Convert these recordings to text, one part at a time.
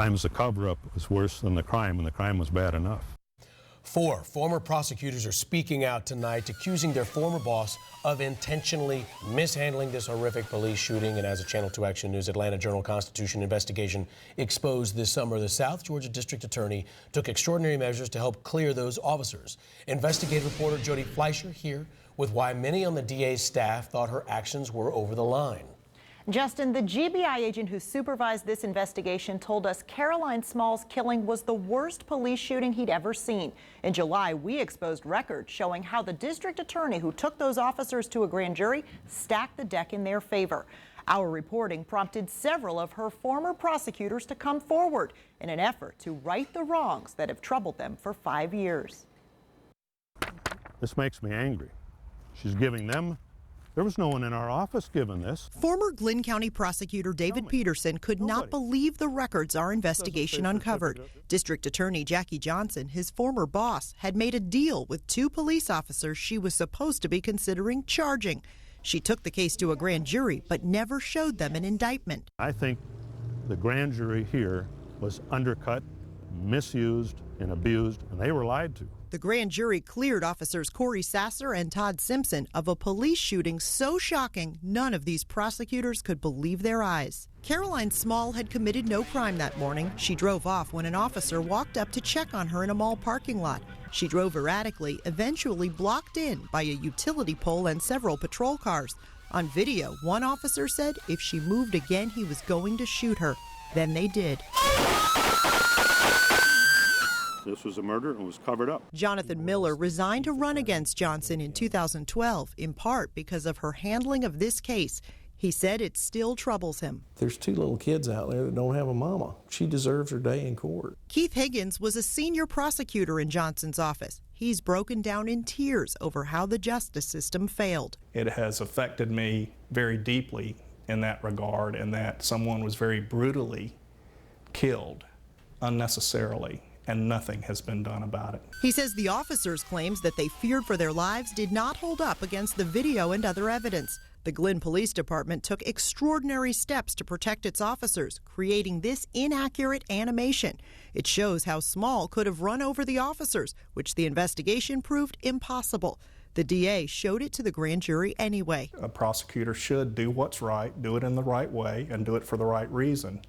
Sometimes the cover-up was worse than the crime, and the crime was bad enough. 4 former prosecutors are speaking out tonight, accusing their former boss of intentionally mishandling this horrific police shooting. And as a Channel 2 Action News Atlanta Journal-Constitution investigation exposed this summer, the South Georgia District Attorney took extraordinary measures to help clear those officers. Investigative reporter Jody Fleischer here with why many on the DA's staff thought her actions were over the line. Justin, the GBI agent who supervised this investigation told us Caroline Small's killing was the worst police shooting he'd ever seen. In July, we exposed records showing how the district attorney who took those officers to a grand jury stacked the deck in their favor. Our reporting prompted several of her former prosecutors to come forward in an effort to right the wrongs that have troubled them for 5 years. This makes me angry. She's giving them. There was no one in our office given this. Former Glynn County Prosecutor David Peterson could not believe the records our investigation uncovered. District Attorney Jackie Johnson, his former boss, had made a deal with 2 police officers she was supposed to be considering charging. She took the case to a grand jury, but never showed them an indictment. I think the grand jury here was undercut, misused, and abused, and they were lied to. The grand jury cleared officers Corey Sasser and Todd Simpson of a police shooting so shocking none of these prosecutors could believe their eyes. Caroline Small had committed no crime that morning. She drove off when an officer walked up to check on her in a mall parking lot. She drove erratically, eventually blocked in by a utility pole and several patrol cars. On video, one officer said if she moved again, he was going to shoot her. Then they did. This was a murder and was covered up. Jonathan Miller resigned to run against Johnson in 2012, in part because of her handling of this case. He said it still troubles him. There's 2 little kids out there that don't have a mama. She deserves her day in court. Keith Higgins was a senior prosecutor in Johnson's office. He's broken down in tears over how the justice system failed. It has affected me very deeply in that regard, and that someone was very brutally killed unnecessarily, and nothing has been done about it. He says the officers' claims that they feared for their lives did not hold up against the video and other evidence. The Glynn Police Department took extraordinary steps to protect its officers, creating this inaccurate animation. It shows how Small could have run over the officers, which the investigation proved impossible. The DA showed it to the grand jury anyway. A prosecutor should do what's right, do it in the right way, and do it for the right reason.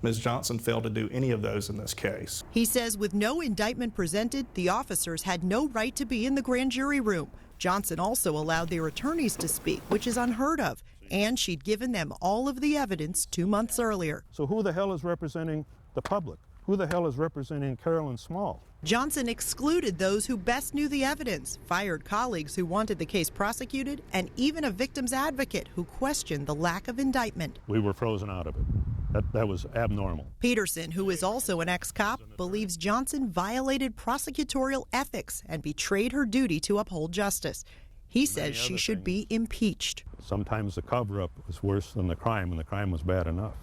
Ms. Johnson failed to do any of those in this case. He says with no indictment presented, the officers had no right to be in the grand jury room. Johnson also allowed their attorneys to speak, which is unheard of, and she'd given them all of the evidence 2 months earlier. So who the hell is representing the public? Who the hell is representing Caroline Small? Johnson excluded those who best knew the evidence, fired colleagues who wanted the case prosecuted, and even a victim's advocate who questioned the lack of indictment. We were frozen out of it. That was abnormal. Peterson, who is also an ex-cop, believes Johnson violated prosecutorial ethics and betrayed her duty to uphold justice. He says she should be impeached. Sometimes the cover-up was worse than the crime, and the crime was bad enough.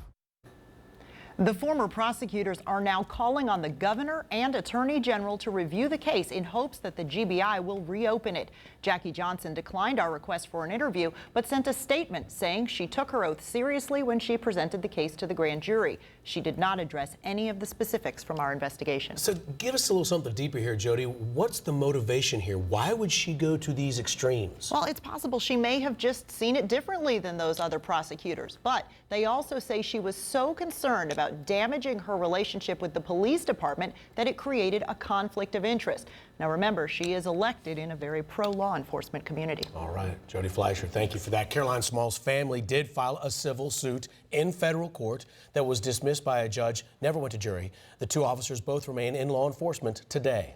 The former prosecutors are now calling on the governor and attorney general to review the case in hopes that the GBI will reopen it. Jackie Johnson declined our request for an interview, but sent a statement saying she took her oath seriously when she presented the case to the grand jury. She did not address any of the specifics from our investigation. So give us a little something deeper here, Jody. What's the motivation here? Why would she go to these extremes? Well, it's possible she may have just seen it differently than those other prosecutors, but they also say she was so concerned about damaging her relationship with the police department that it created a conflict of interest. Now remember, she is elected in a very pro-law enforcement community. All right, Jody Fleischer, thank you for that. Caroline Small's family did file a civil suit in federal court that was dismissed by a judge, never went to jury. The 2 officers both remain in law enforcement today.